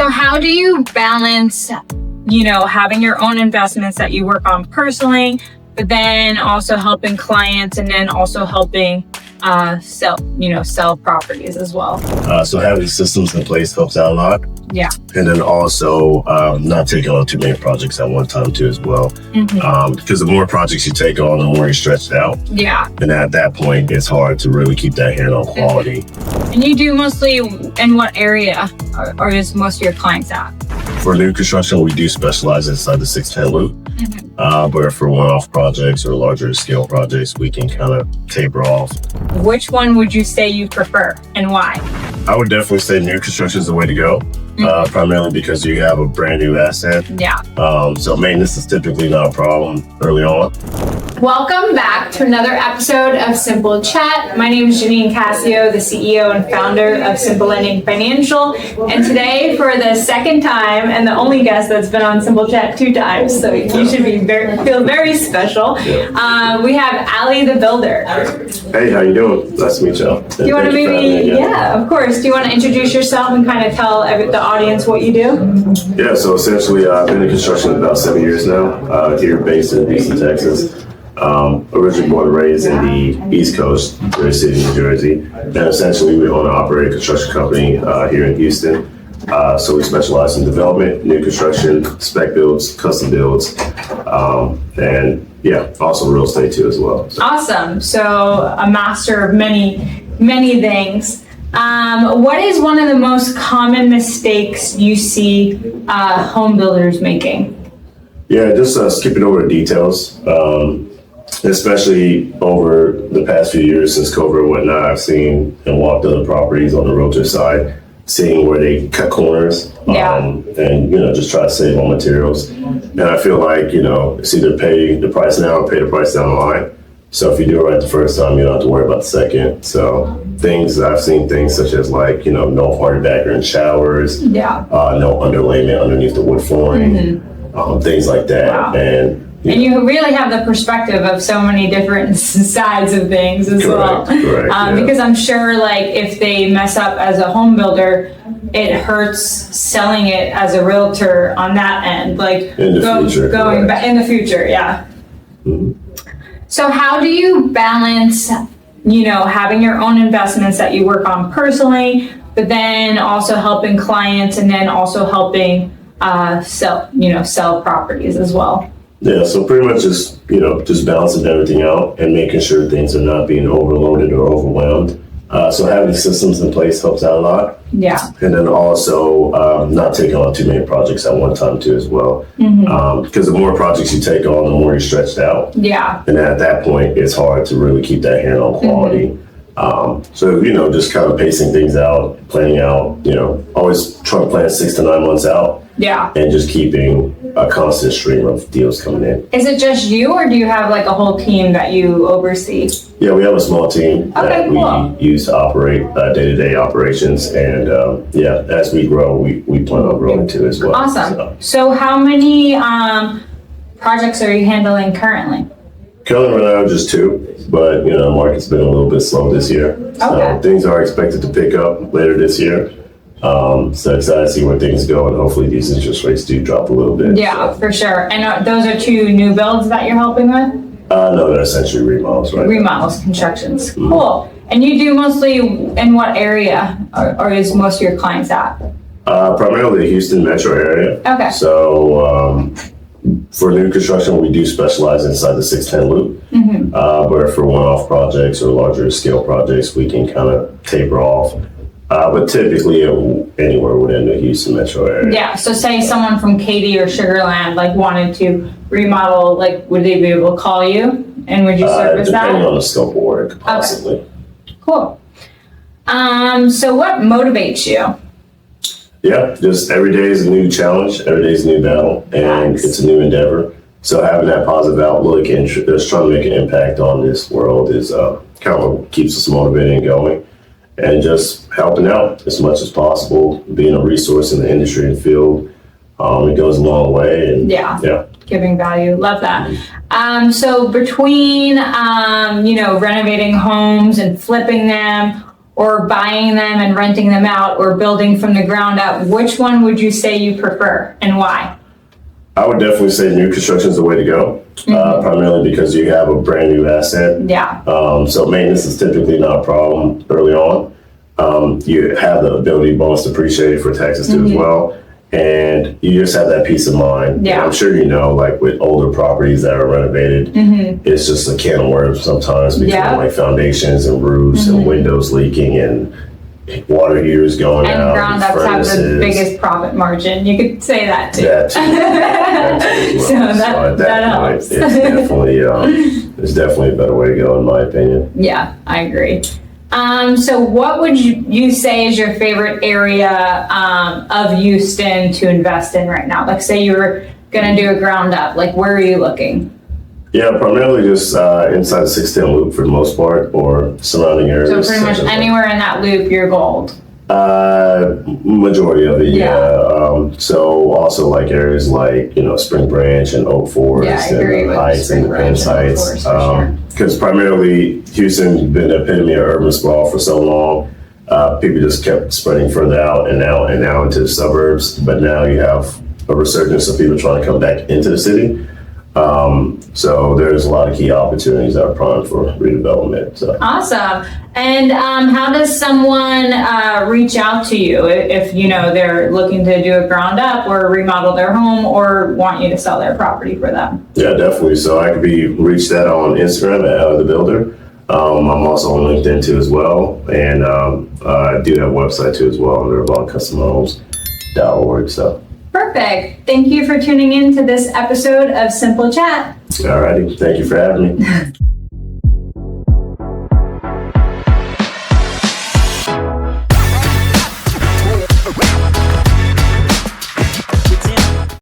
So how do you balance, having your own investments that you work on personally, but then also helping clients and then also helping sell properties as well? So having systems in place helps out a lot. Yeah. And then also not taking on too many projects at one time too as well. Because the more projects you take on, the more you're stretched out. Yeah. And at that point, it's hard to really keep that hand on quality. And you do mostly in what area or is most of your clients at? For new construction, we do specialize inside the 610 loop. But for one-off projects or larger scale projects, we can kind of taper off. Which one would you say you prefer and why? I would definitely say new construction is the way to go. Primarily because you have a brand new asset. Yeah. So maintenance is typically not a problem early on. Welcome back to another episode of Simple Chat. My name is Janine Casio, the CEO and founder of Simplending Financial. And today, for the second time, and the only guest that's been on Simple Chat 2 times, so you should feel very special. We have Ali the Builder. Hey, how you doing? Nice to meet y'all. Do you want to yeah, of course. Do you want to introduce yourself and kind of tell the audience what you do? Yeah, so essentially I've been in construction about 7 years now, here based in Houston, Texas. Originally born and raised in the East Coast, Jersey City, New Jersey. And essentially we own and operate a construction company here in Houston. So we specialize in development, new construction, spec builds, custom builds, and yeah, also real estate too as well. So. Awesome. So a master of many, many things. What is one of the most common mistakes you see home builders making? Yeah, just skipping over the details. Especially over the past few years since COVID and whatnot, I've seen and walked other properties on the realtor side, seeing where they cut corners and just try to save on materials. And I feel like, it's either pay the price now or pay the price down the line. So if you do it right the first time, you don't have to worry about the second. So I've seen things such as no hard backer in showers, no underlayment underneath the wood flooring, things like that. Wow. And you really have the perspective of so many different sides of things as well. Correct, because I'm sure if they mess up as a home builder, it hurts selling it as a realtor on that end. Going back in the future, yeah. So how do you balance, having your own investments that you work on personally, but then also helping clients and then also helping sell properties as well? Yeah, so pretty much just balancing everything out and making sure things are not being overloaded or overwhelmed. So having systems in place helps out a lot. Yeah. And then also not taking on too many projects at one time too as well. Because the more projects you take on, the more you're stretched out. Yeah. And at that point, it's hard to really keep that hand on quality. So, just kind of pacing things out, planning out, always trying to plan 6 to 9 months out. Yeah. And just keeping a constant stream of deals coming in. Is it just you, or do you have a whole team that you oversee? Yeah, we have a small team that we use to operate day-to-day operations. And as we grow, we plan on growing too as well. Awesome. So how many projects are you handling currently? Currently right now, just 2, but the market's been a little bit slow this year. So things are expected to pick up later this year. So excited to see where things go, and hopefully these interest rates do drop a little bit. Yeah, for sure. And those are 2 new builds that you're helping with? No, they're essentially remodels, right? Remodels, constructions. Cool. And you do mostly in what area, or is most of your clients at? Primarily the Houston metro area. Okay. So for new construction, we do specialize inside the 610 loop. But for one-off projects or larger scale projects, we can kind of taper off. But typically anywhere within the Houston metro area. Yeah, so say someone from Katy or Sugar Land wanted to remodel, would they be able to call you? And would you service that? Depending on the scope of work, possibly. Okay. Cool. So what motivates you? Yeah, just every day is a new challenge, every day is a new battle, and it's a new endeavor. So having that positive outlook and just trying to make an impact on this world is kind of what keeps us motivated and going. And just helping out as much as possible, being a resource in the industry and field, it goes a long way. And giving value, love that. So between renovating homes and flipping them, or buying them and renting them out, or building from the ground up, which one would you say you prefer and why? I would definitely say new construction is the way to go, primarily because you have a brand new asset. Yeah. So maintenance is typically not a problem early on. You have the ability bonus depreciated for taxes too as well. And you just have that peace of mind. Yeah. And I'm sure you know, like with older properties that are renovated, it's just a can of worms sometimes because of like foundations and roofs and windows leaking and water heaters going out. And ground ups have the biggest profit margin. You could say that too. That too. That too as well. So that point, helps. It's definitely a better way to go in my opinion. Yeah, I agree. So what would you say is your favorite area of Houston to invest in right now? Like say you were going to do a ground up, like where are you looking? Yeah, primarily just inside the 610 loop for the most part, or surrounding areas. So pretty much anywhere in that loop, you're gold. Majority of it, so also like areas like, Spring Branch and Oak Forest and Heights and Independence Heights. Because primarily Houston's been the epitome of urban sprawl for so long. People just kept spreading further out and out and now into the suburbs. But now you have a resurgence of people trying to come back into the city. So there's a lot of key opportunities that are primed for redevelopment. So. Awesome. And how does someone reach out to you if they're looking to do a ground up or remodel their home or want you to sell their property for them? Yeah, definitely. So I can be reached at on Instagram at The Builder. I'm also on LinkedIn too as well, and I do have a website too as well under customhomes.org. So. Perfect. Thank you for tuning in to this episode of Simple Chat. All righty. Thank you for having me.